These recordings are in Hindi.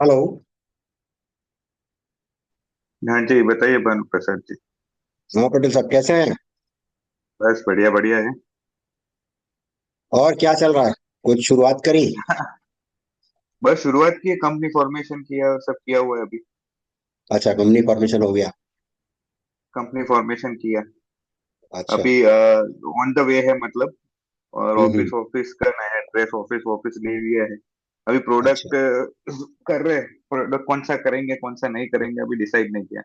हेलो। हाँ जी, बताइए भानु प्रसाद जी। हाँ पटेल साहब कैसे हैं? बस बढ़िया बढ़िया है। और क्या चल रहा है? कुछ शुरुआत करी? बस शुरुआत की है, कंपनी फॉर्मेशन किया और सब किया हुआ है अभी। अच्छा, कंपनी फॉर्मेशन हो गया। कंपनी फॉर्मेशन किया। अच्छा। अभी ऑन द वे है मतलब। और हम्म। ऑफिस ऑफिस का नया एड्रेस, ऑफिस ऑफिस ले लिया है। अभी अच्छा। प्रोडक्ट कर रहे हैं। प्रोडक्ट कौन सा करेंगे कौन सा नहीं करेंगे अभी डिसाइड नहीं किया।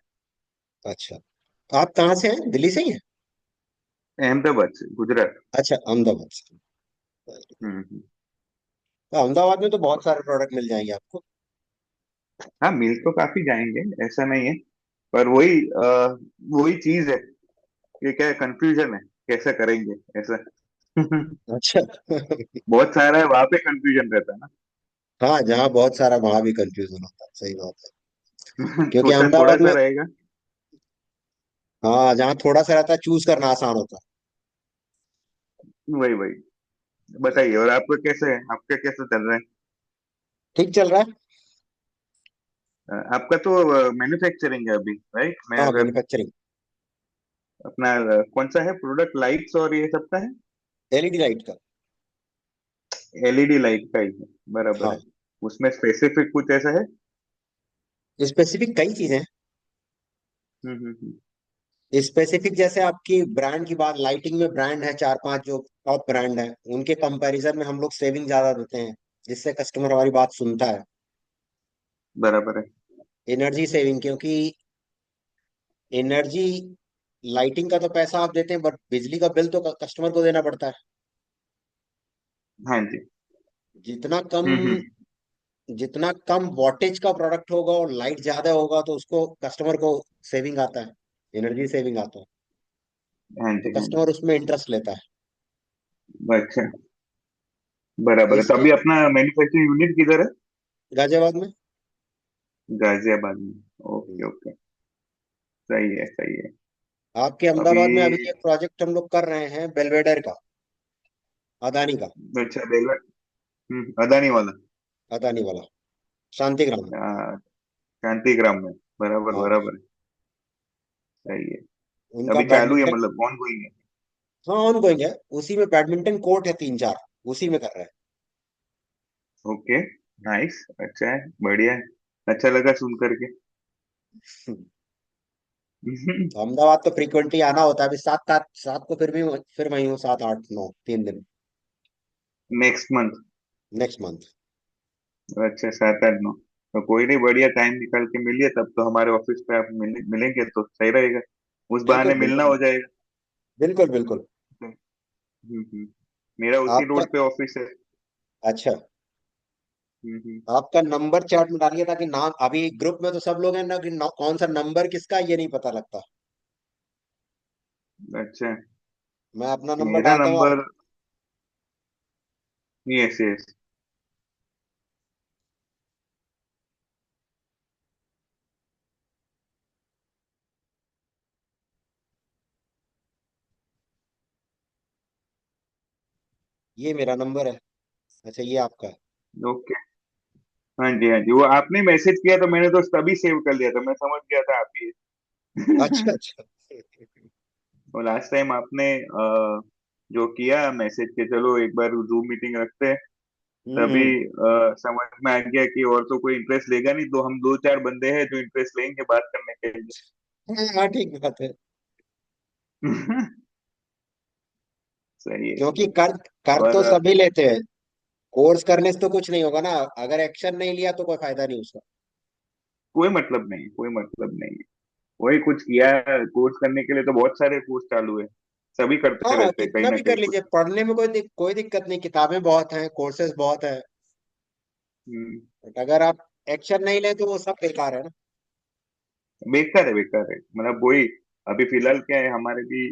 अच्छा, आप कहाँ से हैं? दिल्ली से ही हैं? अहमदाबाद से, गुजरात। अच्छा, अहमदाबाद से। हम्म। तो अहमदाबाद में तो बहुत सारे प्रोडक्ट मिल जाएंगे आपको। हाँ, मिल तो काफी जाएंगे, ऐसा नहीं है। पर वही वही चीज है कि क्या कंफ्यूजन है, कैसे करेंगे ऐसा। अच्छा। बहुत सारा है, वहां पे कंफ्यूजन रहता है ना। हाँ, जहाँ बहुत सारा वहां भी कंफ्यूजन होता है, सही बात है। क्योंकि सोचा थोड़ा अहमदाबाद सा में, रहेगा। हाँ, जहाँ थोड़ा सा रहता है चूज करना आसान होता है। वही वही। बताइए, और आपका कैसे है, आपका कैसे चल रहा है? ठीक चल रहा है। आपका तो मैन्युफैक्चरिंग है अभी, राइट? मैं हाँ, अगर मैन्युफैक्चरिंग। अपना कौन सा है प्रोडक्ट, लाइट्स और ये सब का है? एलईडी लाइट का। एलईडी लाइट का ही है। बराबर है। हाँ, उसमें स्पेसिफिक कुछ ऐसा है? स्पेसिफिक कई चीजें हैं। हम्म। स्पेसिफिक जैसे आपकी ब्रांड की बात, लाइटिंग में ब्रांड है चार पांच जो टॉप ब्रांड है, उनके कंपैरिजन में हम लोग सेविंग ज्यादा देते हैं, जिससे कस्टमर हमारी बात सुनता है। बराबर है। एनर्जी सेविंग, क्योंकि एनर्जी, लाइटिंग का तो पैसा आप देते हैं बट बिजली का बिल तो कस्टमर को देना पड़ता है। हाँ जी। जितना कम हम्म। जितना कम वॉटेज का प्रोडक्ट होगा और लाइट ज्यादा होगा तो उसको कस्टमर को सेविंग आता है, एनर्जी सेविंग आता है। हाँ तो जी, हाँ जी। कस्टमर उसमें इंटरेस्ट लेता है। अच्छा। बराबर है, तो इसके अभी अपना मैन्युफैक्चरिंग यूनिट किधर है? गाजियाबाद में। गाजियाबाद में। Okay okay. सही है सही है। आपके अभी। अहमदाबाद में अभी एक प्रोजेक्ट हम लोग कर रहे हैं बेलवेडर का, अदानी का। अच्छा, बेलवा। अदानी वाला। अदानी वाला, शांतिग्राम। हाँ, शांतिग्राम में। बराबर हाँ, बराबर है। सही है। उनका अभी चालू है बैडमिंटन। मतलब ऑन गोइंग है? हाँ, ऑन गोइंग है। उसी में बैडमिंटन कोर्ट है तीन चार, उसी में कर रहे ओके। नाइस, अच्छा है, बढ़िया है। अच्छा लगा सुन करके। हैं। तो अहमदाबाद तो फ्रीक्वेंटली आना होता है। अभी सात सात सात को फिर वही हूँ, सात आठ नौ 3 दिन। Next month? Next month. अच्छा, 7 8 9। तो कोई नहीं, बढ़िया टाइम निकाल के मिलिए, तब तो हमारे ऑफिस पे आप मिलेंगे तो सही रहेगा। उस बहाने बिल्कुल मिलना बिल्कुल। हो जाएगा। बिल्कुल बिल्कुल। मेरा उसी आपका, रोड पे ऑफिस है। अच्छा, हम्म। आपका नंबर चार्ट में डालिए ताकि नाम, अभी ग्रुप में तो सब लोग हैं ना कि कौन सा नंबर किसका ये नहीं पता लगता। अच्छा। मैं अपना नंबर मेरा डालता हूँ आप। नंबर। Yes yes. ये मेरा नंबर है। अच्छा, ये आपका है। ओके। हाँ जी हाँ जी, वो आपने मैसेज किया तो मैंने तो तभी सेव कर लिया था, मैं समझ गया था आप ही अच्छा है। अच्छा। और लास्ट टाइम आपने जो किया मैसेज के, चलो एक बार जूम मीटिंग रखते हैं, तभी हम्म। समझ में आ गया कि और तो कोई इंटरेस्ट लेगा नहीं, तो हम दो चार बंदे हैं जो इंटरेस्ट लेंगे बात करने के लिए। हाँ, ठीक बात है। सही है क्योंकि सही है। कर कर और तो सभी लेते हैं। कोर्स करने से तो कुछ नहीं होगा ना। अगर एक्शन नहीं लिया तो कोई फायदा नहीं उसका। कोई मतलब नहीं, कोई मतलब नहीं है। वही कुछ किया है कोर्स करने के लिए, तो बहुत सारे कोर्स चालू है। सभी करते हाँ, रहते हैं कहीं कितना ना भी कर कहीं कुछ। लीजिए, पढ़ने में कोई दिक्कत नहीं, किताबें बहुत हैं, कोर्सेज बहुत है। हम्म। बट अगर आप एक्शन नहीं ले तो वो सब बेकार है ना। बेकार है बेकार है, मतलब वही। अभी फिलहाल क्या है हमारे भी,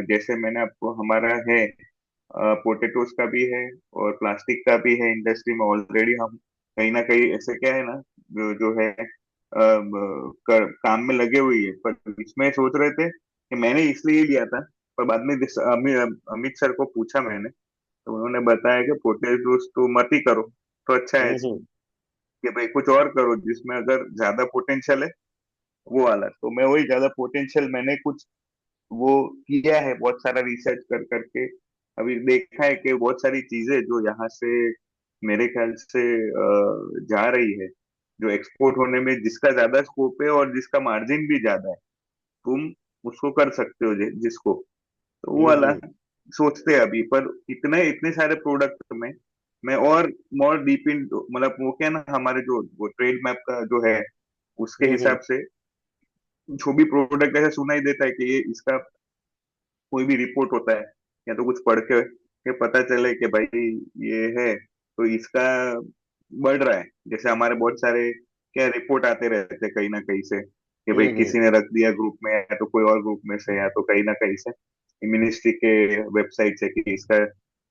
जैसे मैंने आपको, हमारा है पोटेटोज का भी है और प्लास्टिक का भी है इंडस्ट्री में ऑलरेडी। हम कहीं ना कहीं ऐसे क्या है ना, जो है काम में लगे हुई है, पर इसमें सोच रहे थे कि मैंने इसलिए लिया था। पर बाद में अमित सर को पूछा मैंने, तो उन्होंने बताया कि पोटेटोज तो मत ही करो, तो अच्छा है। हम्म। कि भाई कुछ और करो जिसमें अगर ज्यादा पोटेंशियल है, वो वाला। तो मैं वही ज्यादा पोटेंशियल मैंने कुछ वो किया है, बहुत सारा रिसर्च कर करके अभी देखा है कि बहुत सारी चीजें जो यहाँ से मेरे ख्याल से जा रही है, जो एक्सपोर्ट होने में जिसका ज्यादा स्कोप है और जिसका मार्जिन भी ज्यादा है, तुम उसको कर सकते हो जिसको, तो वो वाला हम्म सोचते हैं अभी। पर इतने इतने सारे प्रोडक्ट में मैं और मोर डीप इन, मतलब वो क्या ना, हमारे जो वो ट्रेड मैप का जो है उसके हम्म हिसाब से जो भी प्रोडक्ट ऐसा सुनाई देता है कि ये इसका कोई भी रिपोर्ट होता है या तो कुछ पढ़ के पता चले कि भाई ये है, तो इसका बढ़ रहा है। जैसे हमारे बहुत सारे क्या रिपोर्ट आते रहते हैं कहीं ना कहीं से कि भाई हम्म किसी ने रख दिया ग्रुप में, या तो कोई और ग्रुप में से, या तो कहीं ना कहीं से मिनिस्ट्री के वेबसाइट से कि इसका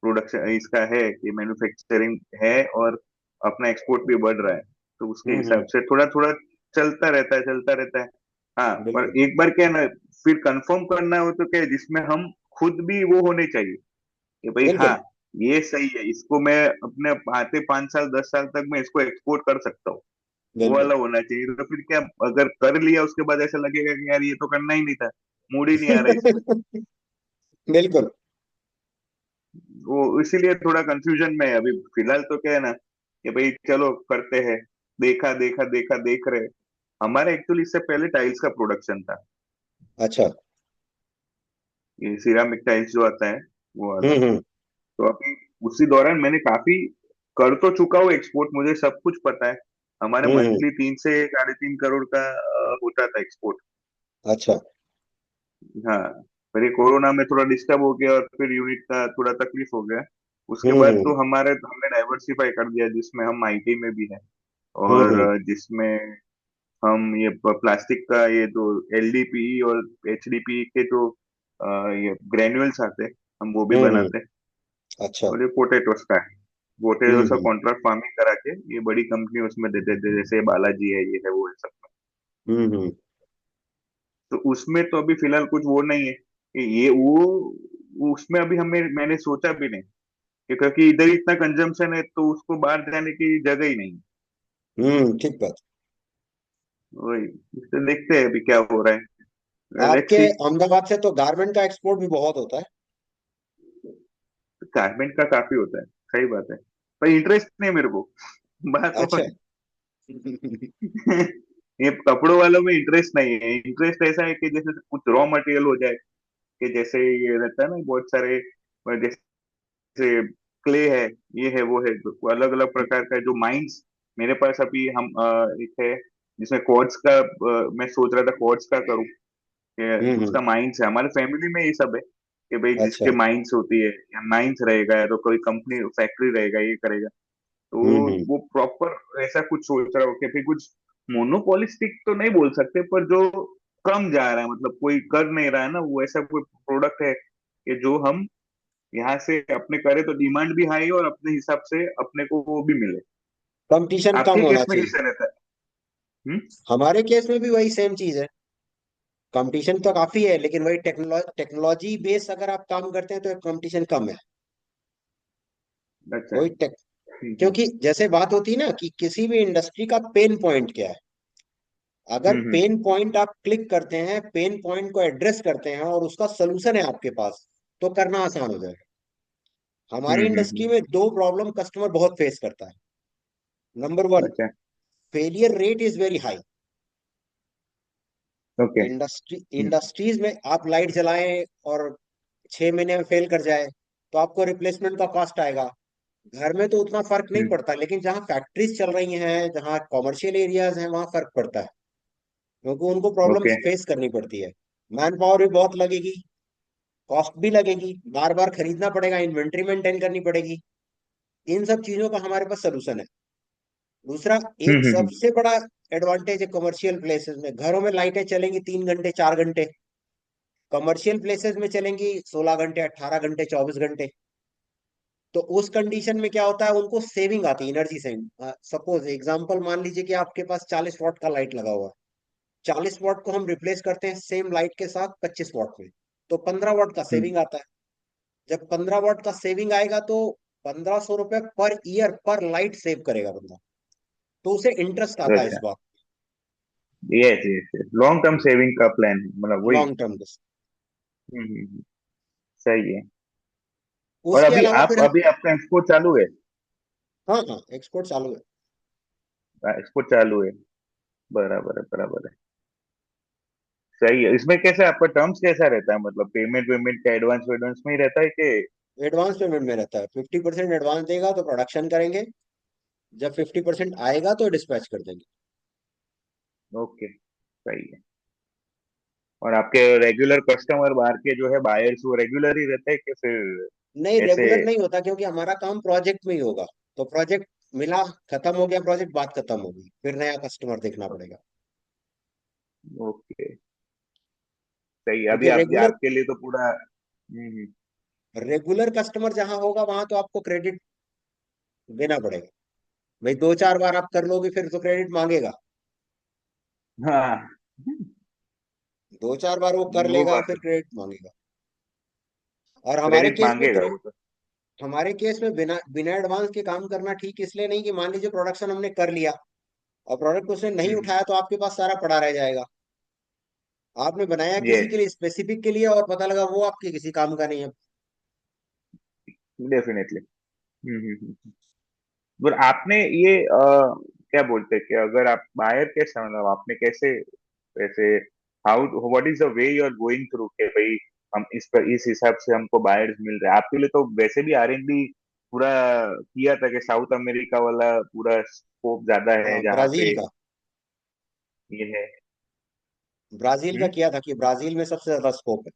प्रोडक्शन इसका है कि मैन्युफैक्चरिंग है और अपना एक्सपोर्ट भी बढ़ रहा है। तो उसके हिसाब हम्म, से थोड़ा थोड़ा चलता रहता है, चलता रहता है। हाँ, पर बिल्कुल एक बार क्या है ना, फिर कंफर्म करना हो तो क्या है, जिसमें हम खुद भी वो होने चाहिए कि भाई हाँ, बिल्कुल ये सही है, इसको मैं अपने आते 5 साल 10 साल तक मैं इसको एक्सपोर्ट कर सकता हूँ, वो बिल्कुल। वाला होना चाहिए। तो फिर क्या, अगर कर लिया उसके बाद ऐसा लगेगा कि यार ये तो करना ही नहीं था, मूड ही नहीं आ रहा इसमें। बिल्कुल। वो इसीलिए थोड़ा कंफ्यूजन में है अभी फिलहाल। तो क्या है ना कि भाई चलो करते हैं, देखा देखा देखा देख रहे। हमारे एक्चुअली इससे पहले टाइल्स का प्रोडक्शन था, अच्छा। ये सिरामिक टाइल्स जो आता है वो वाला। हम्म। तो अभी उसी दौरान मैंने काफी कर तो चुका हूँ एक्सपोर्ट, मुझे सब कुछ पता है। हमारे हम्म। मंथली 3 से 3.5 करोड़ का होता था एक्सपोर्ट। अच्छा। हाँ, पर ये कोरोना में थोड़ा डिस्टर्ब हो गया और फिर यूनिट का थोड़ा तकलीफ हो गया। उसके बाद हम्म तो हमने डाइवर्सिफाई कर दिया, जिसमें हम आईटी में भी है, और हम्म जिसमें हम ये प्लास्टिक का ये जो एलडीपी और एचडीपी के जो ये ग्रेन्यूल्स आते हैं, हम वो भी हम्म। बनाते हैं। अच्छा। और ये पोटेटोस का है, पोटेटोस का हम्म कॉन्ट्रैक्ट फार्मिंग करा के ये बड़ी कंपनी उसमें दे देते हैं, जैसे बालाजी है, ये है, वो है, सब में। हम्म। तो उसमें तो अभी फिलहाल कुछ वो नहीं है कि ये वो उसमें अभी मैंने सोचा भी नहीं कि, क्योंकि इधर इतना कंजम्पशन है तो उसको बाहर जाने की जगह ही नहीं। ठीक बात। वही, इससे देखते हैं अभी क्या हो रहा है, लेट्स आपके सी। अहमदाबाद से तो गारमेंट का एक्सपोर्ट भी बहुत होता है। गारमेंट का काफी होता है, सही बात है, पर इंटरेस्ट नहीं मेरे को। बात वो अच्छा। है। ये कपड़ों वालों में इंटरेस्ट नहीं है। इंटरेस्ट ऐसा है कि जैसे कुछ रॉ मटेरियल हो जाए, कि जैसे ये रहता है ना बहुत सारे, जैसे क्ले है, ये है, वो है, अलग अलग प्रकार का जो माइंस। मेरे पास अभी हम एक है जिसमें क्वार्ट्ज का, मैं सोच रहा था क्वार्ट्ज का करूं, कि हम्म। उसका माइंस है, हमारे फैमिली में ये सब है कि भाई अच्छा। जिसके माइंस होती है, या माइंस रहेगा, या तो कोई कंपनी फैक्ट्री रहेगा, ये करेगा। तो हम्म। वो प्रॉपर ऐसा कुछ सोच रहा हो कि भाई कुछ मोनोपोलिस्टिक तो नहीं बोल सकते, पर जो कम जा रहा है, मतलब कोई कर नहीं रहा है ना, वो ऐसा कोई प्रोडक्ट है कि जो हम यहाँ से अपने करें तो डिमांड भी हाई और अपने हिसाब से अपने को वो भी मिले। कंपटीशन कम आपके होना केस में चाहिए। कैसा रहता है? हम्म। हमारे केस में भी वही सेम चीज है। कंपटीशन तो काफी है, लेकिन वही टेक्नोलॉजी बेस अगर आप काम करते हैं तो कंपटीशन कम है। अच्छा। वही टेक हम्म क्योंकि जैसे बात होती है ना कि किसी भी इंडस्ट्री का पेन पॉइंट क्या है। अगर हम्म पेन पॉइंट आप क्लिक करते हैं, पेन पॉइंट को एड्रेस करते हैं और उसका सोल्यूशन है आपके पास, तो करना आसान हो जाएगा। हमारी इंडस्ट्री हम्म। में दो प्रॉब्लम कस्टमर बहुत फेस करता है। नंबर वन, अच्छा। Failure rate is very high. Okay. Industries में आप लाइट जलाएं और 6 महीने में फेल कर जाए तो आपको रिप्लेसमेंट का कॉस्ट आएगा। घर में तो उतना फर्क नहीं हम्म। पड़ता, लेकिन जहाँ फैक्ट्रीज चल रही हैं, जहाँ कॉमर्शियल एरियाज हैं, वहाँ फर्क पड़ता है, क्योंकि उनको प्रॉब्लम ओके। फेस करनी पड़ती है। मैन पावर भी बहुत लगेगी, कॉस्ट भी लगेगी, बार बार खरीदना पड़ेगा, इन्वेंट्री मेंटेन करनी पड़ेगी। इन सब चीजों का हमारे पास सोल्यूशन है। दूसरा, एक हम्म। सबसे बड़ा एडवांटेज है कमर्शियल प्लेसेस में, घरों में लाइटें चलेंगी 3 घंटे 4 घंटे, कमर्शियल प्लेसेस में चलेंगी 16 घंटे 18 घंटे 24 घंटे। तो उस कंडीशन में क्या होता है, उनको सेविंग आती है, एनर्जी सेविंग। सपोज एग्जांपल मान लीजिए कि आपके पास 40 वाट का लाइट लगा हुआ है। 40 वाट को हम रिप्लेस करते हैं सेम लाइट के साथ 25 वाट में, तो 15 वाट का हम्म। सेविंग आता है। जब 15 वाट का सेविंग आएगा तो 1500 रुपये पर ईयर पर लाइट सेव करेगा बंदा। तो उसे इंटरेस्ट आता है इस अच्छा। बात। Yes yes, long term saving का प्लान है मतलब वही। लॉन्ग टर्म का। हम्म। सही है। और उसके अभी अलावा आप फिर अभी आपका एक्सपोर्ट चालू है? हाँ हाँ, एक्सपोर्ट चालू है। एक्सपोर्ट चालू है। बराबर है बराबर है। सही है। इसमें कैसा आपका टर्म्स कैसा रहता है, मतलब पेमेंट वेमेंट का एडवांस एडवांस में ही रहता है कि? एडवांस पेमेंट में रहता है, 50% एडवांस देगा तो प्रोडक्शन करेंगे, जब 50% आएगा तो डिस्पैच कर देंगे। ओके, सही है। और आपके रेगुलर कस्टमर बाहर के जो है बायर्स, वो रेगुलर ही रहते हैं कि फिर नहीं, ऐसे? रेगुलर नहीं होता, क्योंकि हमारा काम प्रोजेक्ट में ही होगा। तो प्रोजेक्ट मिला, खत्म हो गया प्रोजेक्ट, बात खत्म हो गई, फिर नया कस्टमर देखना पड़ेगा। ओके, सही है। अभी क्योंकि आप रेगुलर आपके लिए तो पूरा रेगुलर कस्टमर जहां होगा वहां तो आपको क्रेडिट देना पड़ेगा। भाई 2 4 बार आप कर लोगे फिर तो क्रेडिट मांगेगा। हाँ, 2 4 बार वो कर वो लेगा बात फिर है। क्रेडिट मांगेगा। और क्रेडिट मांगेगा वो तो। हमारे केस में बिना बिना एडवांस के काम करना ठीक इसलिए नहीं कि मान लीजिए प्रोडक्शन हमने कर लिया और प्रोडक्ट उसने नहीं हम्म। उठाया तो आपके पास सारा पड़ा रह जाएगा। आपने बनाया किसी यस, के लिए, स्पेसिफिक के लिए, और पता लगा वो आपके किसी काम का नहीं है। डेफिनेटली। पर आपने ये क्या बोलते हैं कि अगर आप बायर कैसे, मतलब आपने कैसे वैसे, how what is the way you are going through के भाई हम इस पर इस हिसाब से हमको बायर्स मिल रहे हैं? आपके लिए तो वैसे भी R&D पूरा किया था कि साउथ अमेरिका वाला पूरा स्कोप ज्यादा है हाँ, जहाँ ब्राजील पे का। ये है। ब्राजील का हम्म। किया था कि ब्राजील में सबसे ज्यादा स्कोप है।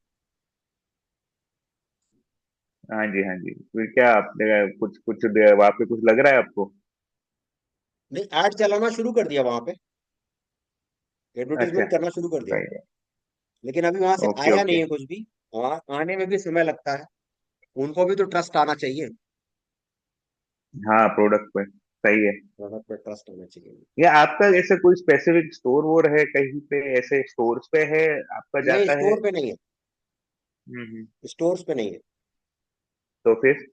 हाँ जी हाँ जी, फिर क्या आपने कुछ कुछ वहाँ पे कुछ लग रहा है आपको? नहीं, ऐड चलाना शुरू कर दिया वहां पे, अच्छा, एडवर्टीजमेंट करना शुरू कर दिया। सही है। लेकिन अभी वहां से ओके आया नहीं ओके। है कुछ भी। वहां आने में भी समय लगता है। उनको भी तो ट्रस्ट आना चाहिए। हाँ, प्रोडक्ट पे सही है। प्रोडक्ट पे ट्रस्ट आना चाहिए। या आपका ऐसे कोई स्पेसिफिक स्टोर वोर है कहीं पे, ऐसे स्टोर्स पे है आपका नहीं, जाता है? स्टोर पे नहीं है। हम्म। स्टोर्स पे नहीं है। तो फिर?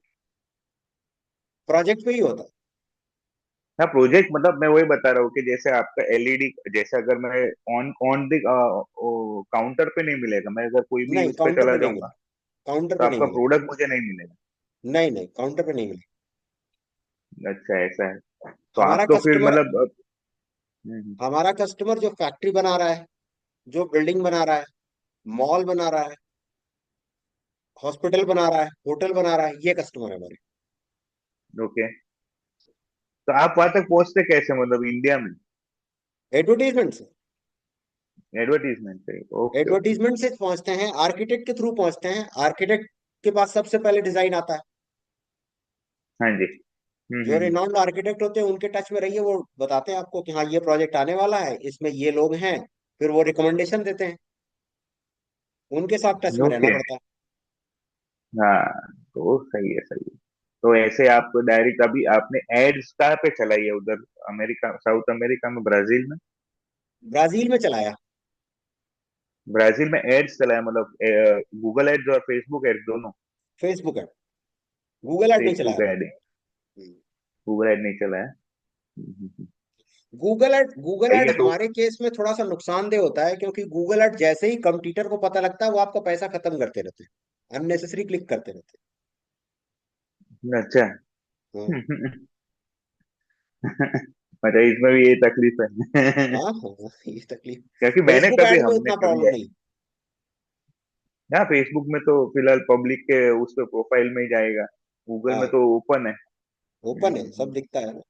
प्रोजेक्ट पे ही होता है। हाँ, प्रोजेक्ट मतलब मैं वही बता रहा हूँ कि जैसे आपका LED, जैसे अगर मैं ऑन ऑन द काउंटर पे नहीं मिलेगा, मैं अगर कोई भी नहीं, उस पे काउंटर चला पे नहीं जाऊंगा मिलेगा। काउंटर तो पे नहीं आपका मिलेगा। प्रोडक्ट मुझे नहीं मिलेगा? नहीं नहीं, काउंटर पे नहीं मिलेगा। अच्छा, ऐसा है। तो हमारा आप तो फिर कस्टमर मतलब हम्म, हमारा कस्टमर जो फैक्ट्री बना रहा है, जो बिल्डिंग बना रहा है, मॉल बना रहा है, हॉस्पिटल बना रहा है, होटल बना रहा है, ये कस्टमर है हमारे। ओके। तो आप वहां तक पहुंचते कैसे, मतलब इंडिया में? एडवर्टीजमेंट से। एडवर्टीजमेंट से? Okay okay. एडवर्टीजमेंट से पहुंचते हैं, आर्किटेक्ट के थ्रू पहुंचते हैं। आर्किटेक्ट के पास सबसे पहले डिजाइन आता है। हाँ जी। जो हम्म। रिनाउंड आर्किटेक्ट होते हैं उनके टच में रहिए, वो बताते हैं आपको कि हाँ ये प्रोजेक्ट आने वाला है, इसमें ये लोग हैं। फिर वो रिकमेंडेशन देते हैं। उनके साथ टच में रहना ओके। पड़ता है। हाँ, तो सही है सही है। तो ऐसे आप डायरेक्ट अभी आपने एड्स कहाँ पे चलाई है उधर, अमेरिका, साउथ अमेरिका में, ब्राजील में? ब्राजील में चलाया। ब्राजील में एड्स चलाया मतलब गूगल एड्स और फेसबुक एड्स दोनों? फेसबुक ऐड, गूगल ऐड नहीं चलाया फेसबुक मैंने। एड, गूगल एड नहीं चलाया। गूगल सही ऐड है तो। हमारे केस में थोड़ा सा नुकसानदेह होता है, क्योंकि गूगल ऐड जैसे ही कंपटीटर को पता लगता है वो आपका पैसा खत्म करते रहते हैं, अननेसेसरी क्लिक करते रहते अच्छा। हैं। हाँ अच्छा, इसमें भी ये तकलीफ है। हाँ हाँ, ये तकलीफ। क्योंकि मैंने फेसबुक कभी ऐड में हमने उतना कभी प्रॉब्लम नहीं। हाँ, फेसबुक में तो फिलहाल पब्लिक के उस पे प्रोफाइल में ही जाएगा। गूगल में हाँ, तो ओपन है। ओपन है, सब दिखता है ना।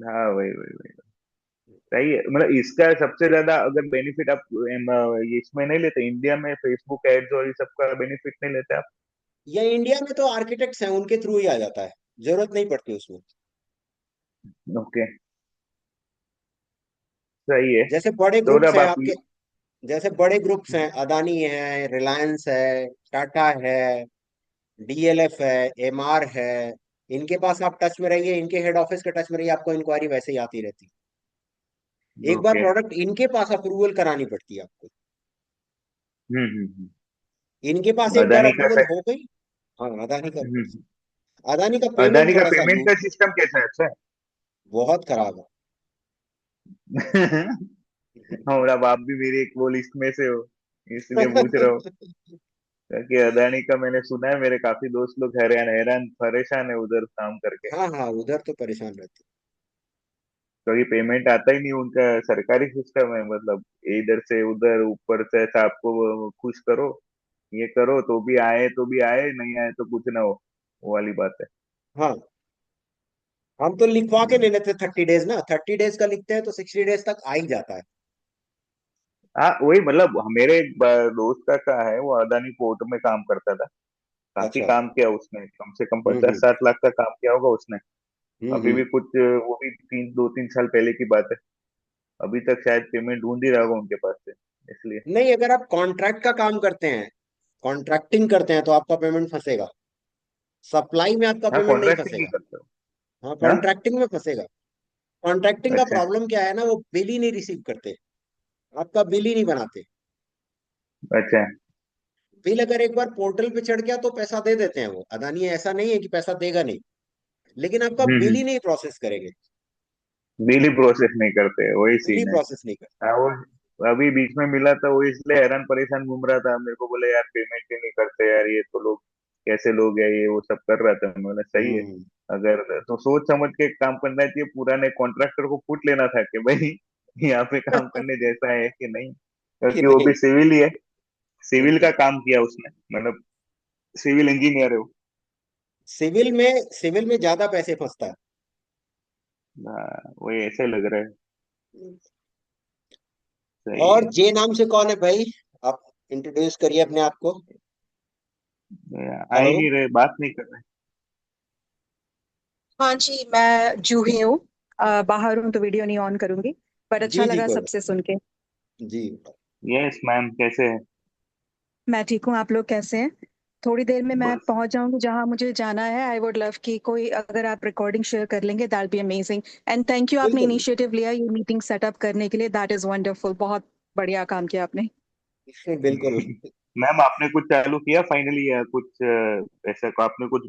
हाँ, वही वही वही। सही है, मतलब इसका सबसे ज्यादा अगर बेनिफिट आप ये इसमें नहीं लेते, इंडिया में फेसबुक एड्स और ये सब का बेनिफिट नहीं लेते आप? या इंडिया में तो आर्किटेक्ट्स हैं, उनके थ्रू ही आ जाता है। जरूरत नहीं पड़ती उसमें। ओके, सही है। जैसे बड़े तो ग्रुप्स जब हैं आप आपके, जैसे बड़े ग्रुप्स हैं, अदानी है, रिलायंस है, टाटा है, डीएलएफ है, एमआर है, इनके पास आप टच में रहिए, इनके हेड ऑफिस के टच में रहिए, आपको इंक्वायरी वैसे ही आती रहती है। एक बार ओके। प्रोडक्ट इनके पास अप्रूवल करानी पड़ती है आपको। हम्म। इनके पास एक बार अदानी का अप्रूवल हो गई। हाँ, अदानी का। हम्म, अदानी का पेमेंट अदानी का थोड़ा सा पेमेंट लूज। का सिस्टम कैसा है? अच्छा है? बहुत खराब हमारा बाप भी मेरी एक वो लिस्ट में से हो, इसलिए पूछ रहा हूँ। है। क्योंकि अदानी का मैंने सुना है, मेरे काफी दोस्त लोग हैरान हैरान परेशान है उधर काम करके। हाँ हाँ, उधर तो परेशान रहते। क्योंकि पेमेंट आता ही नहीं उनका, सरकारी सिस्टम है मतलब, इधर से उधर ऊपर से ऐसा आपको खुश करो, ये करो तो भी आए, तो भी आए, नहीं आए तो कुछ ना हो, वो वाली बात है। हाँ, हम तो लिखवा के ले हम्म। लेते 30 डेज ना, 30 डेज का लिखते हैं तो 60 डेज तक आ ही जाता है। हाँ वही मतलब, मेरे एक दोस्त का है, वो अदानी पोर्ट में काम करता था, काफी अच्छा। काम किया उसने, कम से कम पचास हम्म। साठ लाख का काम किया होगा उसने। अभी हम्म। भी कुछ, वो भी दो तीन साल पहले की बात है, अभी तक शायद पेमेंट ढूंढ ही रहा होगा उनके पास से, इसलिए। नहीं, अगर आप कॉन्ट्रैक्ट का काम करते हैं, कॉन्ट्रैक्टिंग करते हैं, तो आपका पेमेंट फंसेगा। सप्लाई में आपका हाँ पेमेंट नहीं कॉन्ट्रैक्टिंग ही फंसेगा। करता हूँ। हाँ, हाँ। कॉन्ट्रैक्टिंग में फंसेगा। कॉन्ट्रैक्टिंग का अच्छा। प्रॉब्लम क्या है ना, वो बिल ही नहीं रिसीव करते, आपका बिल ही नहीं बनाते। अच्छा। बिल अगर एक बार पोर्टल पे चढ़ गया तो पैसा दे देते हैं वो, अदानी ऐसा नहीं है कि पैसा देगा नहीं, लेकिन आपका बिल हम्म। ही नहीं प्रोसेस करेंगे। बिल ही प्रोसेस नहीं करते, वही बिल ही सीन है। प्रोसेस नहीं करते। हाँ वो अभी बीच में मिला था, वो इसलिए हैरान परेशान घूम रहा था, मेरे को बोले यार पेमेंट ही नहीं करते यार, ये तो लोग कैसे लोग है, ये वो सब कर रहा था। मैंने सही है, हम्म। अगर तो सोच समझ के काम करना चाहिए, पुराने कॉन्ट्रैक्टर को फूट लेना था कि भाई यहाँ पे काम करने जैसा है कि नहीं, कि क्योंकि वो भी नहीं। सिविल ही है, सिविल का बिल्कुल। काम किया उसने, मतलब सिविल इंजीनियर है वो। सिविल में ज्यादा पैसे फंसता है। हाँ, वही ऐसे लग रहा है। सही और है। जे नाम से कौन है भाई? आप इंट्रोड्यूस करिए अपने आप को। आ ही हेलो। नहीं रहे, बात नहीं कर रहे। हाँ जी, मैं जूही हूँ। बाहर हूँ तो वीडियो नहीं ऑन करूंगी। बट अच्छा जी जी, लगा कोई सबसे सुन के। बात जी। यस मैम, कैसे है? मैं ठीक हूँ, आप लोग कैसे हैं? थोड़ी देर में मैं बस। पहुंच जाऊंगी जहां मुझे जाना है। आई वुड लव कि कोई अगर आप रिकॉर्डिंग शेयर कर लेंगे, that be amazing. And thank you, आपने बिल्कुल इनिशिएटिव लिया ये मीटिंग सेटअप करने के लिए, दैट इज वंडरफुल। बहुत बढ़िया काम किया आपने। बिल्कुल। मैम आपने कुछ चालू किया फाइनली, या कुछ ऐसा आपने कुछ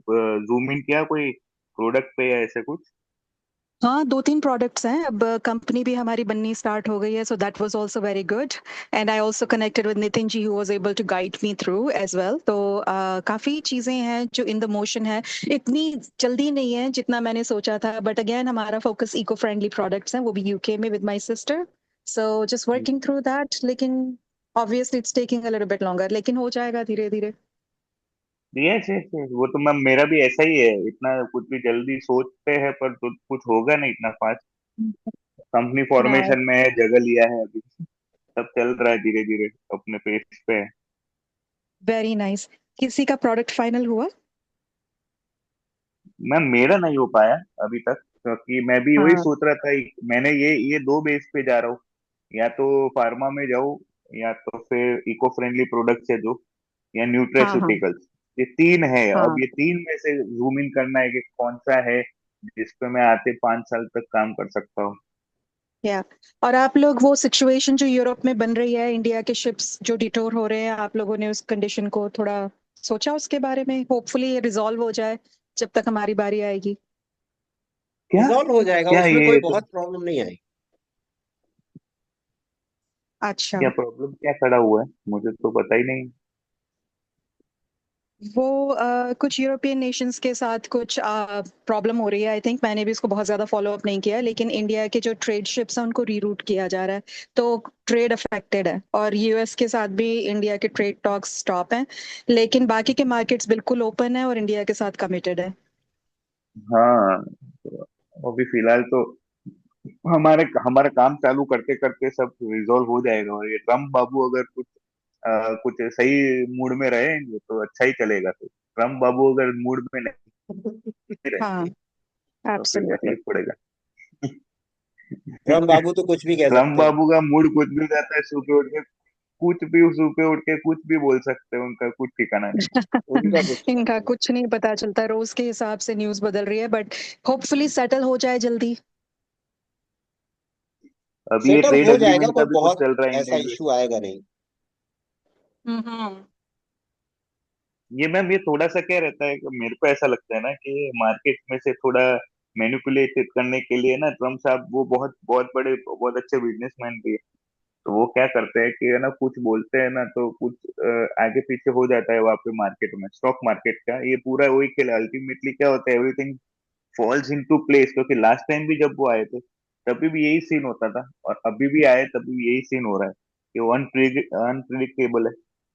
जूम इन किया कोई प्रोडक्ट पे या ऐसे कुछ? हाँ, दो तीन प्रोडक्ट्स हैं, अब कंपनी भी हमारी बननी स्टार्ट हो गई है, so that was also very good. And I also connected with Nitin ji who was able to guide me through as well. तो काफ़ी चीज़ें हैं जो इन द मोशन है। इतनी जल्दी नहीं है जितना मैंने सोचा था, बट अगेन हमारा फोकस इको फ्रेंडली प्रोडक्ट्स हैं, वो भी यूके में with my sister. So just working through that, लेकिन obviously it's taking a little bit longer, लेकिन हो जाएगा धीरे धीरे। यस यस यस, वो तो मैम मेरा भी ऐसा ही है, इतना कुछ भी जल्दी सोचते हैं पर तो कुछ होगा नहीं इतना फास्ट। कंपनी हाँ, फॉर्मेशन में है, जगह लिया है अभी, सब चल रहा है धीरे धीरे अपने पेस पे है। Very nice. किसी का प्रोडक्ट फाइनल हुआ? मैम मेरा नहीं हो पाया अभी तक, क्योंकि मैं भी वही हाँ सोच रहा था, मैंने ये दो बेस पे जा रहा हूँ, या तो फार्मा में जाऊँ, या तो फिर इको फ्रेंडली प्रोडक्ट्स है जो, या हाँ हाँ न्यूट्रास्यूटिकल्स। ये तीन है, अब हाँ। ये तीन में से जूम इन करना है कि कौन सा है जिस पे मैं आते 5 साल तक काम कर सकता हूँ। या और आप लोग वो सिचुएशन जो यूरोप में बन रही है, इंडिया के शिप्स जो डिटोर हो रहे हैं, आप लोगों ने उस कंडीशन को थोड़ा सोचा उसके बारे में? होपफुली ये रिजॉल्व हो जाए जब तक हमारी बारी आएगी। क्या? रिजॉल्व हो जाएगा, क्या उसमें कोई ये तो, बहुत प्रॉब्लम नहीं आएगी। अच्छा। क्या प्रॉब्लम क्या खड़ा हुआ है, मुझे तो पता ही नहीं। वो कुछ यूरोपियन नेशंस के साथ कुछ प्रॉब्लम हो रही है। आई थिंक मैंने भी इसको बहुत ज्यादा फॉलो अप नहीं किया, लेकिन इंडिया के जो ट्रेड शिप्स हैं उनको रीरूट किया जा रहा है। तो ट्रेड अफेक्टेड है, और यूएस के साथ भी इंडिया के ट्रेड टॉक्स स्टॉप हैं। लेकिन बाकी के मार्केट्स बिल्कुल ओपन है और इंडिया के साथ कमिटेड है। हाँ तो अभी फिलहाल तो हमारे हमारा काम चालू करते करते सब रिजॉल्व हो जाएगा, और ये ट्रम्प बाबू अगर कुछ सही मूड में रहेंगे तो अच्छा ही चलेगा, तो ट्रम्प बाबू अगर मूड में नहीं हाँ, रहेंगे तो फिर एब्सोल्युटली। तकलीफ पड़ेगा। राम बाबू तो कुछ भी कह ट्रम्प सकते हैं। बाबू का मूड कुछ भी हो जाता है, सुबह उठ के कुछ भी, सुबह उठ के कुछ भी बोल सकते हैं, उनका कुछ ठिकाना नहीं। उनका कुछ ठिकाना इनका नहीं। कुछ नहीं पता चलता, रोज के हिसाब से न्यूज बदल रही है, बट होपफुली सेटल हो जाए जल्दी। अभी ये सेटल ट्रेड हो जाएगा, एग्रीमेंट का कोई भी कुछ बहुत चल रहा है ऐसा इंडिया यूएस। इशू आएगा नहीं। हम्म। ये मैम, ये थोड़ा सा क्या रहता है कि मेरे को ऐसा लगता है ना कि मार्केट में से थोड़ा मैनिपुलेट करने के लिए ना, ट्रम्प साहब वो बहुत बहुत बड़े बहुत अच्छे बिजनेसमैन भी है। तो वो क्या करते हैं कि है ना, कुछ बोलते हैं ना तो कुछ आगे पीछे हो जाता है वहां पे मार्केट में, स्टॉक मार्केट का ये पूरा वही खेल है। अल्टीमेटली क्या होता है, एवरीथिंग फॉल्स इनटू प्लेस। क्योंकि लास्ट टाइम भी जब वो आए थे तभी भी यही सीन होता था, और अभी भी आए तभी भी यही सीन हो रहा है कि वो अनप्रिडिक्टेबल है।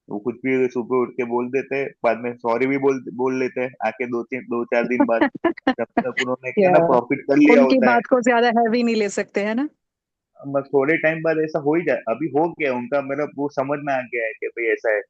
वो कुछ भी सुबह उठ के बोल देते हैं, बाद में सॉरी भी बोल लेते हैं आके 2 4 दिन बाद। जब तक उन्होंने क्या या ना प्रॉफिट कर लिया उनकी होता है। बात को ज्यादा हैवी नहीं ले सकते, है ना? बस थोड़े टाइम बाद ऐसा हो ही जाए, अभी हो गया उनका, मेरा वो समझ में आ गया है कि भाई ऐसा है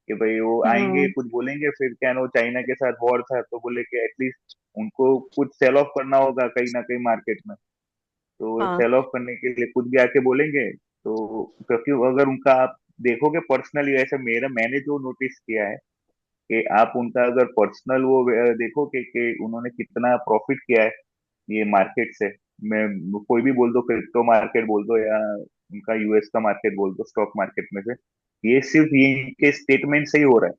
कि भाई वो आएंगे हम्म। कुछ बोलेंगे, फिर क्या ना, वो चाइना के साथ वॉर था तो बोले कि एटलीस्ट उनको कुछ सेल ऑफ करना होगा कहीं ना कहीं मार्केट में। तो हाँ। सेल ऑफ करने के लिए कुछ भी आके बोलेंगे तो, क्योंकि अगर उनका आप देखोगे पर्सनली, ऐसा मैंने जो नोटिस किया है कि आप उनका अगर पर्सनल वो देखोगे कि उन्होंने कितना प्रॉफिट किया है ये मार्केट से। मैं कोई भी बोल दो, क्रिप्टो मार्केट बोल दो या उनका यूएस का मार्केट बोल दो, स्टॉक मार्केट में से, ये सिर्फ ये इनके स्टेटमेंट से ही हो रहा है।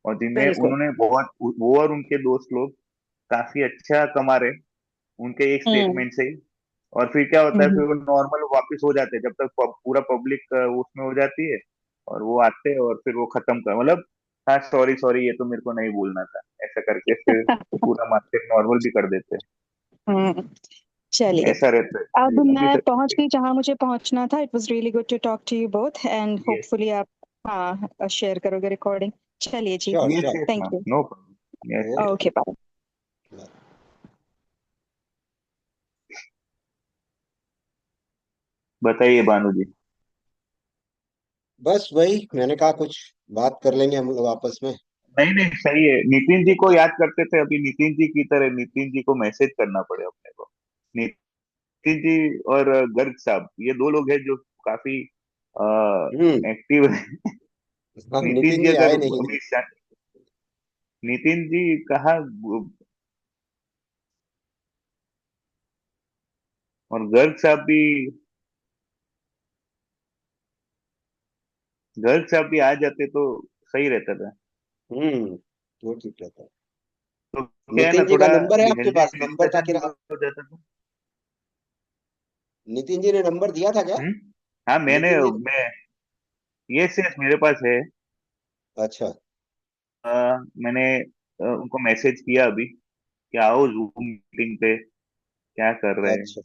और जिनमें बिल्कुल। उन्होंने बहुत, वो और उनके दोस्त लोग काफी अच्छा कमा रहे हैं उनके एक हम्म। स्टेटमेंट से ही। और फिर क्या होता है, हम्म। फिर वो नॉर्मल वापस हो जाते हैं जब तक पूरा पब्लिक उसमें हो जाती है। और वो आते हैं और फिर वो खत्म कर, मतलब हाँ सॉरी सॉरी ये तो मेरे को नहीं बोलना था, ऐसा करके फिर वो पूरा मार्केट नॉर्मल भी कर देते हम्म। हैं। चलिए, ऐसा रहता अब है अभी मैं पहुंच तक। गई जहां मुझे पहुंचना था। It was really good to talk to you both and yes hopefully आप हाँ शेयर करोगे रिकॉर्डिंग। चलिए जी। Sure yes sure. Yes thank ma'am, you. No problem, yes yes. Okay bye. बताइए भानु जी। बस वही मैंने कहा, कुछ बात कर लेंगे हम लोग आपस में। नहीं नहीं, सही है। नितिन जी को याद करते थे, अभी नितिन जी की तरह नितिन जी को मैसेज करना पड़े अपने को। नितिन जी और गर्ग साहब, ये दो लोग हैं जो काफी हम्म। एक्टिव है। हाँ, नितिन नितिन जी जी अगर आए नहीं। अभी नितिन जी कहाँ, और गर्ग साहब भी, गर्ग साहब भी आ जाते तो सही रहता था। हम्म। वो ठीक रहता है। तो क्या है ना, नितिन जी का थोड़ा नंबर है आपके हेल्दी पास? नंबर था डिस्कशन भी क्या? हो जाता था। नितिन जी ने नंबर दिया था क्या? हम्म। हाँ नितिन जी मैं, यस यस मेरे पास है। अच्छा। अ, मैंने उनको मैसेज किया अभी कि आओ जूम मीटिंग पे, क्या कर रहे हैं। अच्छा,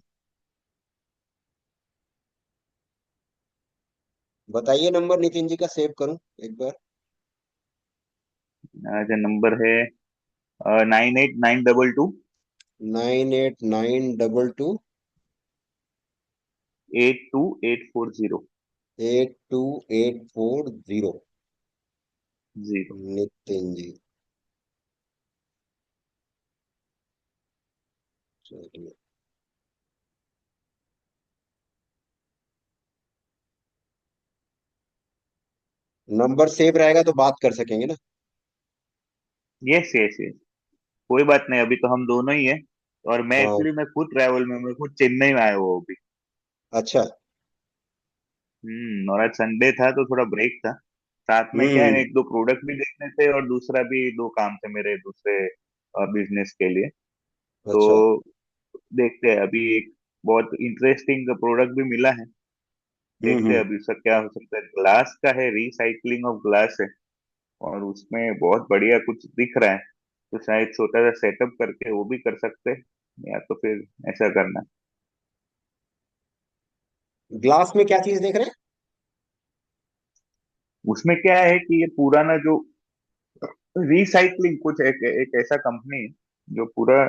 बताइए नंबर नितिन जी का, सेव करूं एक बार। जो नंबर है 98 922 98 922 82840। 82840। जीरो। नितिन जी, चलिए। नंबर सेव रहेगा तो बात कर सकेंगे ना? यस यस यस, कोई बात नहीं, अभी तो हम दोनों ही हैं। और हाँ। मैं खुद ट्रैवल में, मैं खुद चेन्नई में आया हुआ अभी। अच्छा। और आज संडे था तो थोड़ा ब्रेक था। साथ में क्या है, हम्म। एक दो प्रोडक्ट भी देखने थे और दूसरा भी दो काम थे मेरे दूसरे बिजनेस के लिए। तो अच्छा। देखते हैं, अभी एक बहुत इंटरेस्टिंग प्रोडक्ट भी मिला है। देखते हैं हम्म। अभी उसका क्या हो सकता है। ग्लास का है, रिसाइकलिंग ऑफ ग्लास है। और उसमें बहुत बढ़िया कुछ दिख रहा है। तो शायद छोटा सा सेटअप करके वो भी कर सकते हैं, या तो फिर ऐसा करना। ग्लास में क्या चीज देख रहे हैं? उसमें क्या है कि ये पुराना जो रिसाइकलिंग, कुछ एक ऐसा कंपनी है जो पूरा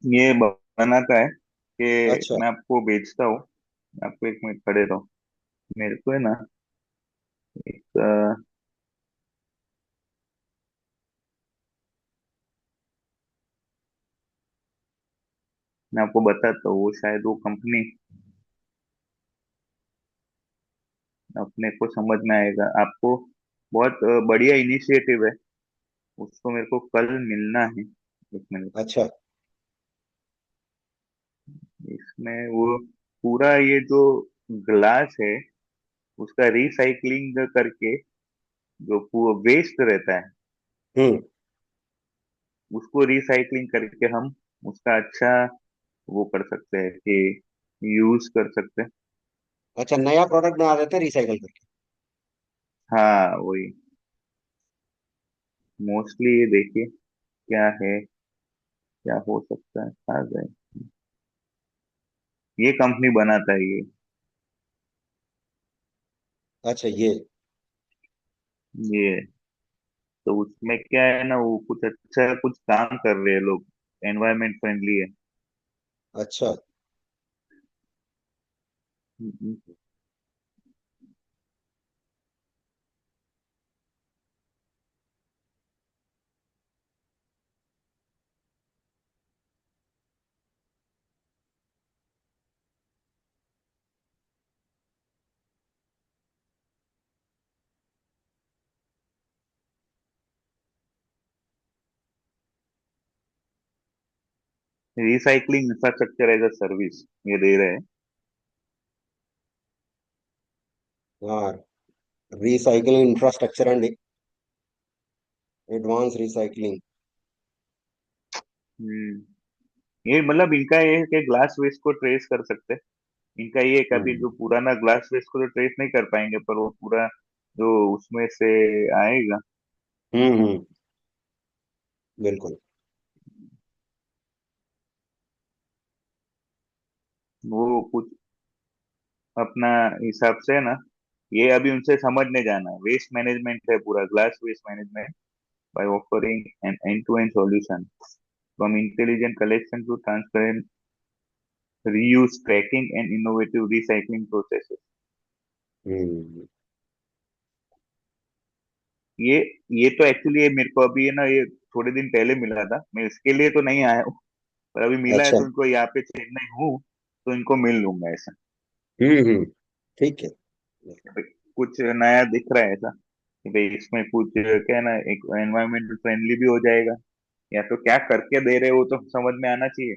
ये बनाता है कि अच्छा। मैं आपको बेचता हूँ। आपको एक मिनट खड़े रहो, मेरे को है ना एक मैं आपको बताता हूँ, वो शायद वो कंपनी अपने को समझ में आएगा आपको। बहुत बढ़िया इनिशिएटिव है। उसको मेरे को कल मिलना है। एक मिनट। अच्छा। इसमें वो पूरा ये जो ग्लास है उसका रिसाइकलिंग करके, जो वेस्ट रहता है हम्म। उसको रिसाइकलिंग करके हम उसका अच्छा वो कर सकते हैं कि यूज कर सकते हैं। अच्छा, नया प्रोडक्ट बना देते हैं रिसाइकल करके। हाँ वही, मोस्टली ये देखिए क्या है, क्या हो सकता है आ जाए। ये कंपनी बनाता है अच्छा, ये। ये तो उसमें क्या है ना, वो कुछ अच्छा कुछ काम कर रहे हैं लोग, एनवायरमेंट फ्रेंडली है। अच्छा। Recycling infrastructure as a service ये दे रहे हैं। हाँ, recycling infrastructure and advance recycling. ये मतलब इनका ये है कि ग्लास वेस्ट को ट्रेस कर सकते हैं। इनका ये है, कभी हम्म जो पुराना ग्लास वेस्ट को तो ट्रेस नहीं कर पाएंगे, पर वो पूरा जो उसमें से आएगा। हम्म। बिल्कुल। वो कुछ अपना हिसाब से ना, ये अभी उनसे समझने जाना है, वेस्ट मैनेजमेंट है पूरा, glass waste management by offering an end-to-end solution from intelligent collection to transparent reuse, tracking, and innovative recycling processes. हम्म। ये ये तो एक्चुअली ये मेरे को अभी है ना, ये थोड़े दिन पहले मिला था, मैं इसके लिए तो नहीं आया हूँ, पर अभी मिला है अच्छा। तो इनको यहाँ पे चेन्नई हूँ तो इनको मिल लूंगा ऐसा। हम्म। ठीक है। भाई, कुछ नया दिख रहा है ऐसा कि भाई इसमें कुछ क्या है ना, एक एनवायरमेंटल फ्रेंडली भी हो जाएगा, या तो क्या करके दे रहे हो तो समझ में आना चाहिए।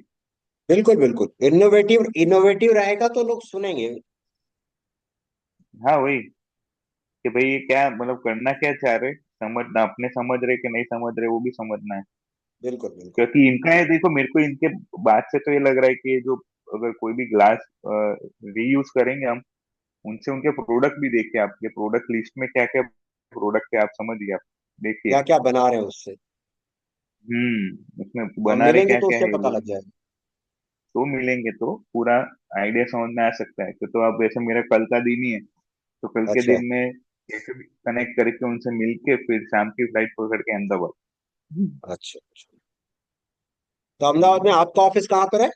बिल्कुल बिल्कुल, इनोवेटिव इनोवेटिव रहेगा तो लोग सुनेंगे। हाँ वही, कि भाई ये क्या मतलब करना क्या चाह रहे, समझना, अपने समझ रहे कि नहीं समझ रहे वो भी समझना है। बिल्कुल बिल्कुल। क्योंकि इनका है, देखो मेरे को इनके बात से तो ये लग रहा है कि ये जो अगर कोई भी ग्लास रीयूज करेंगे हम, उनसे उनके प्रोडक्ट भी देखिए, आपके प्रोडक्ट लिस्ट में क्या क्या प्रोडक्ट है आप समझिए, आप देखिए। क्या क्या बना रहे हैं उससे। उसमें हम बना रहे मिलेंगे क्या तो क्या उससे है पता वो, लग जाएगा। तो मिलेंगे तो पूरा आइडिया समझ में आ सकता है। तो आप वैसे मेरा कल का दिन ही है, तो कल के अच्छा। दिन में कैसे भी कनेक्ट करके उनसे मिलके फिर शाम की फ्लाइट पकड़ के अहमदाबाद। अच्छा अच्छा। तो अहमदाबाद में आपका ऑफिस कहाँ पर है?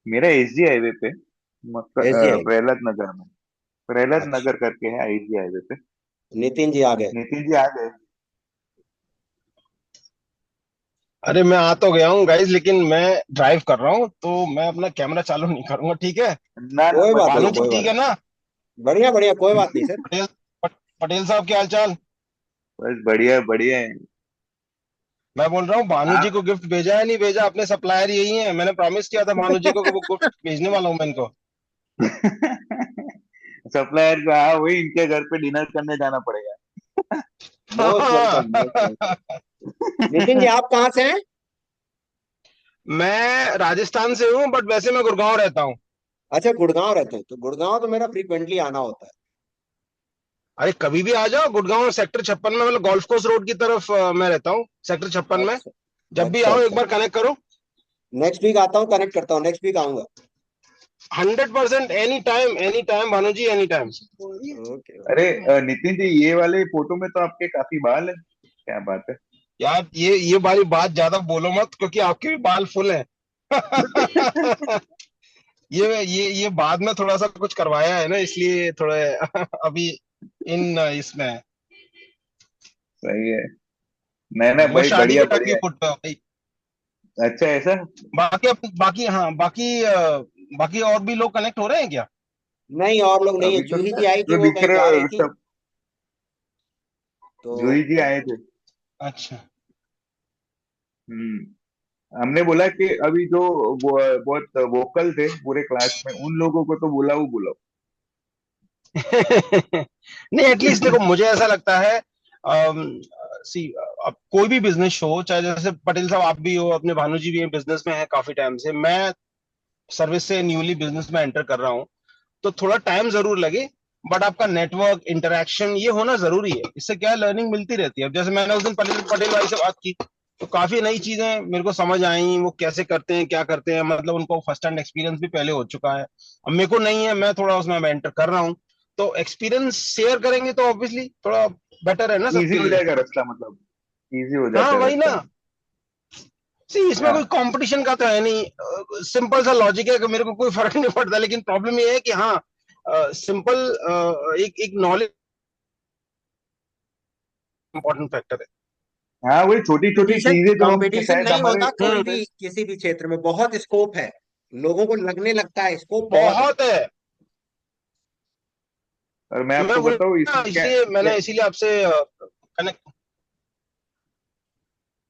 मेरा एसजी हाईवे पे, एसजीआई। प्रहलाद नगर में, प्रहलाद अच्छा। नगर करके है एसजी हाईवे पे। नितिन जी आ गए। नितिन जी आ गए। अरे मैं आ तो गया हूँ गाइस, लेकिन मैं ड्राइव कर रहा हूँ तो मैं अपना कैमरा चालू नहीं करूंगा, ठीक है? ना ना कोई बात नहीं, भानु बताओ। जी कोई बात ठीक है ना? नहीं। बढ़िया बढ़िया, कोई बात नहीं सर। पटेल पटेल साहब क्या हाल चाल? बस बढ़िया बढ़िया है। मैं बोल रहा हूँ भानु जी आप को गिफ्ट भेजा है नहीं भेजा? अपने सप्लायर यही है, मैंने प्रॉमिस किया था भानु जी को कि वो गिफ्ट भेजने वाला हूँ मैं इनको। सप्लायर को, हाँ वही, इनके घर पे डिनर करने जाना पड़ेगा। Most welcome, most welcome. Nitin ji हाँ। आप कहाँ से हैं? मैं राजस्थान से हूँ, बट वैसे मैं गुड़गांव रहता हूँ। अच्छा, गुड़गांव रहते हैं, तो गुड़गांव तो मेरा फ्रीक्वेंटली आना होता है। अरे कभी भी आ जाओ, गुड़गांव सेक्टर 56 में, मतलब गोल्फ कोर्स रोड की तरफ मैं रहता हूँ, सेक्टर 56 में। अच्छा जब भी अच्छा। आओ एक अच्छा, बार कनेक्ट करो। नेक्स्ट वीक आता हूँ, कनेक्ट करता हूँ, नेक्स्ट वीक आऊंगा। 100%, एनी टाइम भानु जी, एनी टाइम। ओके अरे ओके। नितिन जी, ये वाले फोटो में तो आपके काफी बाल है, क्या बात है। यार ये वाली बात ज्यादा बोलो मत, क्योंकि आपके भी बाल फुल हैं। ये बाद में थोड़ा सा कुछ करवाया है ना, इसलिए थोड़े अभी इन इसमें है। सही है। नहीं ना वो भाई, शादी बढ़िया के टाइम की बढ़िया। फोटो है भाई। अच्छा ऐसा। बाकी हाँ, बाकी और भी लोग कनेक्ट हो रहे हैं क्या? नहीं, और लोग नहीं है, अभी तो जूही जी आई थी, जो वो दिख कहीं जा रही रहे थी। सब, तो जूही जी आए थे। अच्छा। हमने बोला कि अभी जो वो बहुत वोकल थे पूरे क्लास में, उन लोगों को तो बुलाओ बुलाओ। नहीं, एटलीस्ट देखो मुझे ऐसा लगता है, सी अब कोई भी बिजनेस हो, चाहे जैसे पटेल साहब आप भी हो, अपने भानु जी भी हैं, बिजनेस में है काफी टाइम से, मैं सर्विस से न्यूली बिजनेस में एंटर कर रहा हूँ, तो थोड़ा टाइम जरूर लगे, बट आपका नेटवर्क इंटरेक्शन ये होना जरूरी है। इससे क्या है, लर्निंग मिलती रहती है। अब जैसे मैंने उस दिन पटेल पटेल भाई से बात की, तो काफी नई चीजें मेरे को समझ आई, वो कैसे करते हैं, क्या करते हैं, मतलब उनको फर्स्ट हैंड एक्सपीरियंस भी पहले हो चुका है, अब मेरे को नहीं है, मैं थोड़ा उसमें एंटर कर रहा हूँ, तो एक्सपीरियंस शेयर करेंगे तो ऑब्वियसली थोड़ा बेटर है ना इजी सबके हो लिए। जाएगा रास्ता, मतलब इजी हो हाँ जाता है वही ना। रास्ता। सी इसमें कोई हाँ, कंपटीशन का तो है नहीं, सिंपल सा लॉजिक है कि मेरे को कोई फर्क नहीं पड़ता, लेकिन प्रॉब्लम ये है कि हाँ, सिंपल एक एक नॉलेज इंपॉर्टेंट फैक्टर हाँ, वही छोटी छोटी कंपटीशन चीजें जो हम कंपटीशन शायद नहीं हमारे। होता है। कोई भी किसी भी क्षेत्र में, बहुत स्कोप है। लोगों को लगने लगता है स्कोप बहुत है। बहुत है। और मैं मैं आपको बोल बताऊँ ना, इसमें क्या इसलिए क्या। मैंने इसीलिए आपसे कनेक्ट।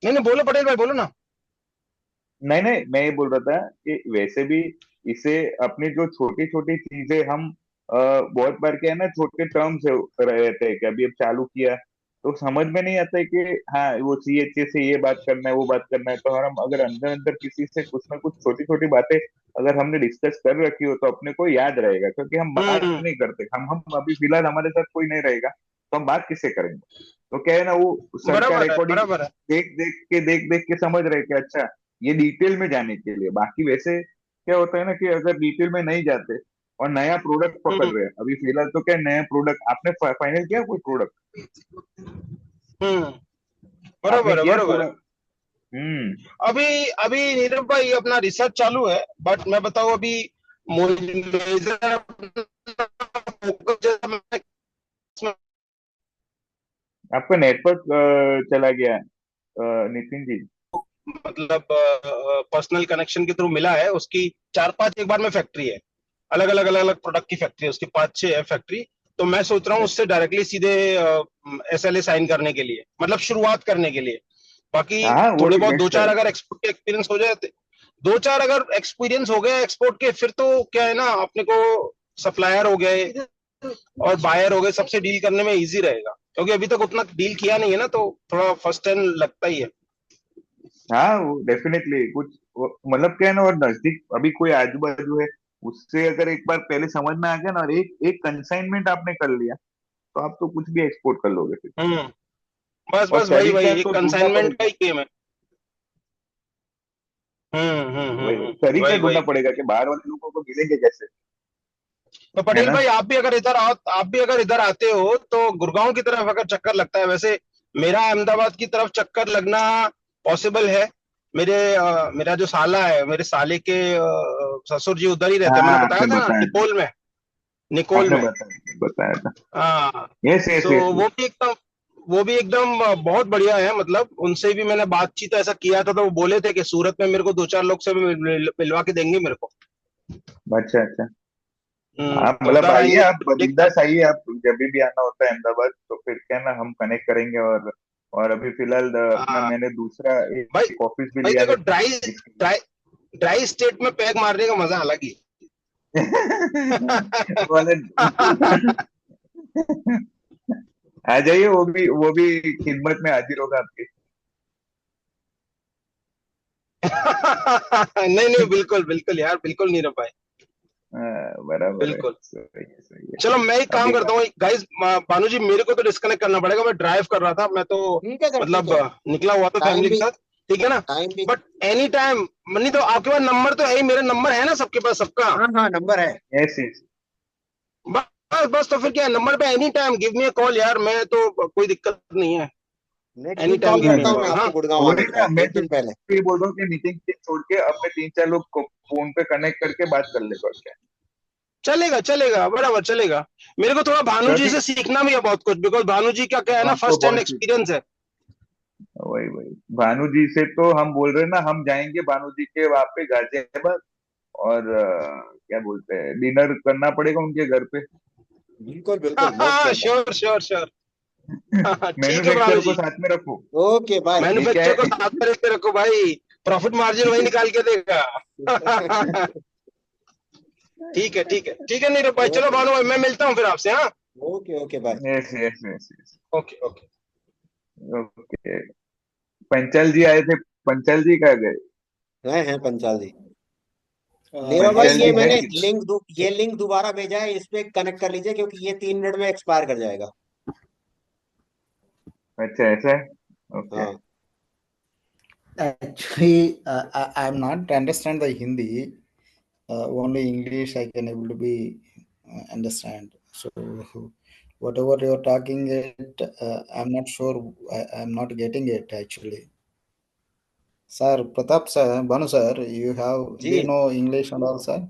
नहीं नहीं, बोलो पटेल भाई, बोलो ना। नहीं नहीं, मैं ये बोल रहा था कि वैसे भी इसे अपनी जो छोटी छोटी चीजें हम बहुत बार क्या है ना, छोटे टर्म से रहते हैं कि अभी अब चालू किया तो समझ में नहीं आता है कि हाँ वो CHA से ये बात करना है, वो बात करना है, तो हम अगर अंदर अंदर किसी से कुछ ना कुछ छोटी छोटी बातें अगर हमने डिस्कस कर रखी हो तो अपने को याद रहेगा, क्योंकि हम बात हम्म। नहीं करते। हम अभी फिलहाल हमारे साथ कोई नहीं रहेगा तो हम बात किससे करेंगे? तो क्या है ना, वो सर का बराबर है, रिकॉर्डिंग बराबर है। देख देख के समझ रहे कि अच्छा ये डिटेल में जाने के लिए। बाकी वैसे क्या होता है ना कि अगर डिटेल में नहीं जाते और नया प्रोडक्ट पकड़ हम्म। रहे हैं, अभी फिलहाल तो क्या नया प्रोडक्ट आपने फाइनल किया कोई प्रोडक्ट? हम्म। आपने बराबर है, किया बराबर पूरा? है। हम्म। अभी अभी नीरव भाई अपना रिसर्च चालू है, बट मैं बताऊं अभी मेजर फोकस आपका नेटवर्क चला गया नितिन जी। मतलब पर्सनल कनेक्शन के थ्रू मिला है, उसकी 4-5 एक बार में फैक्ट्री है, अलग अलग प्रोडक्ट की फैक्ट्री है उसकी, 5-6 है फैक्ट्री। तो मैं सोच रहा हूँ उससे डायरेक्टली सीधे SLA साइन करने के लिए, मतलब शुरुआत करने के लिए। बाकी हाँ थोड़े वही बहुत दो बेस्ट है। चार अगर एक्सपोर्ट के एक्सपीरियंस हो जाए, दो चार अगर एक्सपीरियंस हो गया एक्सपोर्ट के, फिर तो क्या है ना, अपने को सप्लायर हो गए और बायर हो गए, सबसे डील करने में इजी रहेगा, क्योंकि अभी तक उतना डील किया नहीं है ना, तो थोड़ा फर्स्ट टाइम लगता ही है। हाँ वो डेफिनेटली कुछ मतलब क्या है ना, और नजदीक अभी कोई आजू बाजू है उससे अगर एक बार पहले समझ में आ गया ना, और एक एक कंसाइनमेंट आपने कर लिया तो आप तो कुछ भी एक्सपोर्ट कर लोगे फिर। हम्म। बस और बस वही तरीका वही एक तो ढूंढना कंसाइनमेंट का पड़ेगा। ही गेम है। वही वही तरीका वही ढूंढना वही। पड़ेगा कि बाहर वाले लोगों को मिलेंगे कैसे। तो है पटेल ना? भाई आप भी अगर इधर आओ, आप भी अगर इधर आते हो तो गुड़गांव की तरफ अगर चक्कर लगता है, वैसे मेरा अहमदाबाद की तरफ चक्कर लगना पॉसिबल है। मेरा जो साला है, मेरे साले के ससुर जी उधर ही रहते हैं, हाँ मैंने बताया आपने था ना, बताया था। निकोल में। निकोल आपने में। बताया था। हाँ। यस यस तो यस। वो भी एकदम बहुत बढ़िया है, मतलब उनसे भी मैंने बातचीत ऐसा किया था, तो वो बोले थे कि सूरत में मेरे को दो चार लोग से भी मिलवा के देंगे मेरे को। अच्छा अच्छा। आप तो मतलब उधर आइए, आएंगे आप तो देखते हैं। बिंदास आइए, आप जब भी आना होता है अहमदाबाद तो फिर क्या है ना हम कनेक्ट करेंगे। और अभी फिलहाल अपना हाँ मैंने दूसरा भाई। एक ऑफिस भी भाई लिया देखो, है इसके लिए। ड्राई ड्राई स्टेट में पैक मारने का मजा अलग ही वाले आ जाइए, वो भी खिदमत में हाजिर होगा आपकी। नहीं नहीं, बिल्कुल बिल्कुल यार, बिल्कुल नीरव भाई, बराबर है, बिल्कुल। सही है सही है। चलो मैं एक काम अभी करता हूँ गाइस, भानु जी मेरे को तो डिस्कनेक्ट करना पड़ेगा, मैं ड्राइव कर रहा था, मैं तो ठीक है सर, ठीक मतलब है। निकला हुआ था टाइम फैमिली के भी साथ। ठीक है ना? टाइम भी। बट एनी टाइम, नहीं तो आपके पास नंबर तो है ही, मेरा नंबर है ना सबके पास, सबका। हाँ हाँ, नंबर है। Yes yes. बस बस, तो फिर क्या है, नंबर पे any time give me a call यार, मैं तो कोई दिक्कत नहीं है। Next any week time call give me करता अ हूँ मैं कॉल। आपको हाँ गुड़गांव वही आने ना, का मैं एक तो दिन पहले। ये बोल रहा हूँ कि मीटिंग छोड़ के अपने 3-4 लोग को फोन पे कनेक्ट करके बात कर ले और क्या। चलेगा चलेगा, बराबर चलेगा। मेरे को थोड़ा भानु जी क्योंकि से सीखना भी है बहुत कुछ, बिकॉज भानु जी का क्या है ना, हमको फर्स्ट हैंड बहुत चीज, एक्सपीरियंस है। वही वही भानु जी से तो हम बोल रहे हैं ना, हम जाएंगे भानु जी के वहां पे गाजियाबाद, और क्या बोलते हैं, डिनर करना पड़ेगा उनके घर पे। बिल्कुल हाँ बिल्कुल, मोस्ट हाँ, वेलकम। Sure sure sure. हाँ ठीक है भानु मैन्युफैक्चर को जी। साथ में रखो। Okay bye. ये क्या मैन्युफैक्चर को है? साथ में लेके रखो भाई, प्रॉफिट मार्जिन वही निकाल के देगा। ठीक है ठीक है ठीक है नीरव भाई, चलो ओके भानु भाई, मैं मिलता हूँ फिर आपसे। हाँ। Okay okay bye. Yes yes yes yes. Okay okay. Okay. Panchal ji आए थे, पंचाल जी कहाँ गए? हैं पंचाल जी। नीरव भाई, पंचाल ये जी है मैंने कि? ये लिंक दोबारा भेजा है, इस पे कनेक्ट कर लीजिए क्योंकि ये 3 मिनट में एक्सपायर कर जाएगा। अच्छा ऐसा है, ओके। हाँ। Actually, I'm not understand the Hindi. Only English I can able to be understand. So whatever you're talking it, I'm not sure. I'm not getting it actually. Sir, Pratap sir, Banu sir, do you ji know English and all, sir?